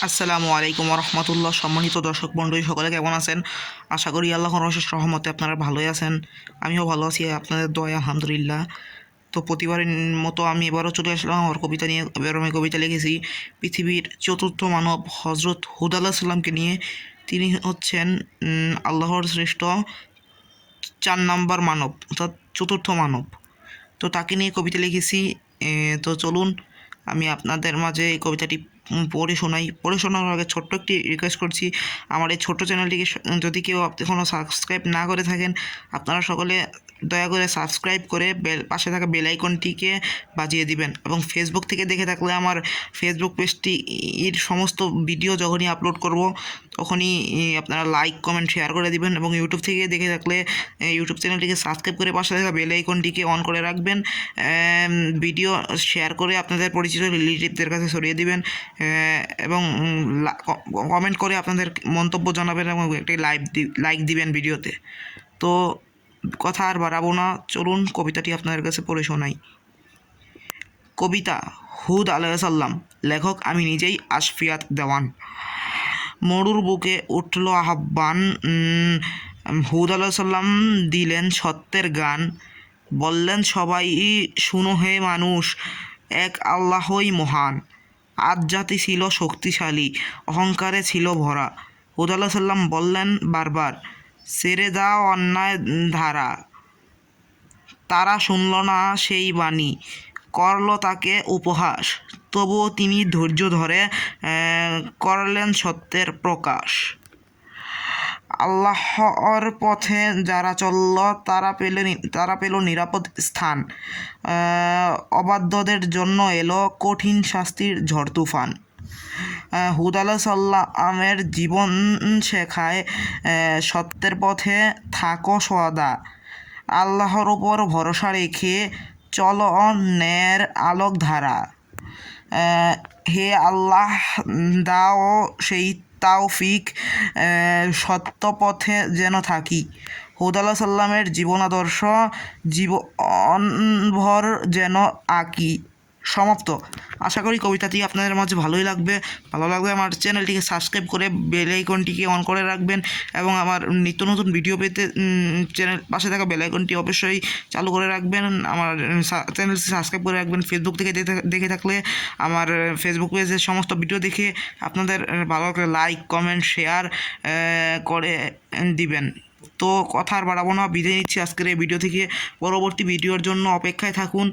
আসসালামু আলাইকুম রহমতুল্লাহ। সম্মানিত দর্শক মণ্ডলী সকলে কেমন আছেন? আশা করি আল্লাহর অশেষ রহমতে আপনারা ভালোই আছেন। আমিও ভালো আছি আপনাদের দয়া, আলহামদুলিল্লাহ। তো প্রতিবারের মতো আমি এবারও চলে আসলাম আমার কবিতা নিয়ে। এবার আমি কবিতা লিখেছি পৃথিবীর চতুর্থ মানব হজরত হুদ আলাইহিস সালামকে নিয়ে। তিনি হচ্ছেন আল্লাহর শ্রেষ্ঠ 4 নম্বর মানব, অর্থাৎ চতুর্থ মানব। তো তাকে নিয়ে কবিতা লিখেছি। তো চলুন আমি আপনাদের মাঝে এই কবিতাটি পড়ে শোনার আগে ছোট্ট একটি রিকোয়েস্ট করছি, আমার এই ছোট্ট চ্যানেলটিকে যদি কেউ এখনও সাবস্ক্রাইব না করে থাকেন, আপনারা সকলে দয়া করে সাবস্ক্রাইব করে পাশে থাকা বেল আইকনটিকে বাজিয়ে দিবেন। এবং ফেসবুক থেকে দেখে থাকলে আমার ফেসবুক পেজটি এর সমস্ত ভিডিও যখনই আপলোড করব তখনই আপনারা লাইক কমেন্ট শেয়ার করে দিবেন। এবং ইউটিউব থেকে দেখে থাকলে ইউটিউব চ্যানেলটিকে সাবস্ক্রাইব করে পাশে থাকা বেল আইকনটিকে অন করে রাখবেন। ভিডিও শেয়ার করে আপনাদের পরিচিত রিলেটিভদের কাছে ছড়িয়ে দিবেন এবং কমেন্ট করে আপনাদের মন্তব্য জানাবেন এবং একটি লাইক দিবেন ভিডিওতে। তো কথা আর বাড়াবো না, চলুন কবিতাটি আপনাদের কাছে পড়ে শোনাই। কবিতা হুদ আলাইহিস সালাম, লেখক আমি নিজেই, আশফিয়াত দেওয়ান। মরুর বুকে উঠল আহ্বান, হুদ আলাইহিস সালাম দিলেন সত্যের গান। বললেন সবাই শুনো হে মানুষ, এক আল্লাহই মহান। আজ জাতি ছিল শক্তিশালী, অহংকারে ছিল ভরা। হুদ আলাইহিস সালাম বললেন বারবার, ছেড়ে দাও অন্যায় ধারা। তারা শুনল না সেই বাণী, করল তাকে উপহাস। তবুও তিনি ধৈর্য ধরে করলেন সত্যের প্রকাশ। আল্লাহর পথে যারা চলল তারা পেল নিরাপদ স্থান। অবাধ্যদের জন্য এলো কঠিন শাস্তির ঝড় তুফান। হুদ আলাইহিস সালামের জীবন শেখায় সত্যের পথে থাকো সদা। আল্লাহর উপর ভরসা রেখে চলো ন্যায়ের আলোক ধারা। হে আল্লাহ দাও সেই তাওফিক, সত্য পথে যেন থাকি। হুদ আলাইহিস সালামের জীবনাদর্শ জীবনভর যেন আঁকি। সমাপ্ত। আশা করি কবিতাটি আপনাদের মাঝে ভালো লাগবে আমার চ্যানেলটিকে সাবস্ক্রাইব করে বেল আইকনটিকে অন করে রাখবেন এবং আমার নিত্য নতুন ভিডিও পেতে চ্যানেল পাশে থাকা বেল আইকনটি অবশ্যই চালু করে রাখবেন। আমার চ্যানেলটি সাবস্ক্রাইব করে রাখবেন। ফেসবুক থেকে দেখে থাকলে আমার ফেসবুক পেজের সমস্ত ভিডিও দেখে আপনাদের ভালো লাগলে লাইক কমেন্ট শেয়ার করে দিবেন। তো কথা আর বাড়াবো না, বিদায় নিচ্ছি আজকের এই ভিডিও থেকে। পরবর্তী ভিডিওর জন্য অপেক্ষায় থাকুন।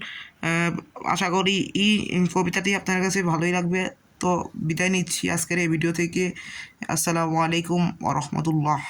আশা করি এই কবিতাটি আপনার কাছে ভালোই লাগবে। তো বিদায় নিচ্ছি আজকের এই ভিডিও থেকে। আসসালামু আলাইকুম ওয়া রাহমাতুল্লাহ।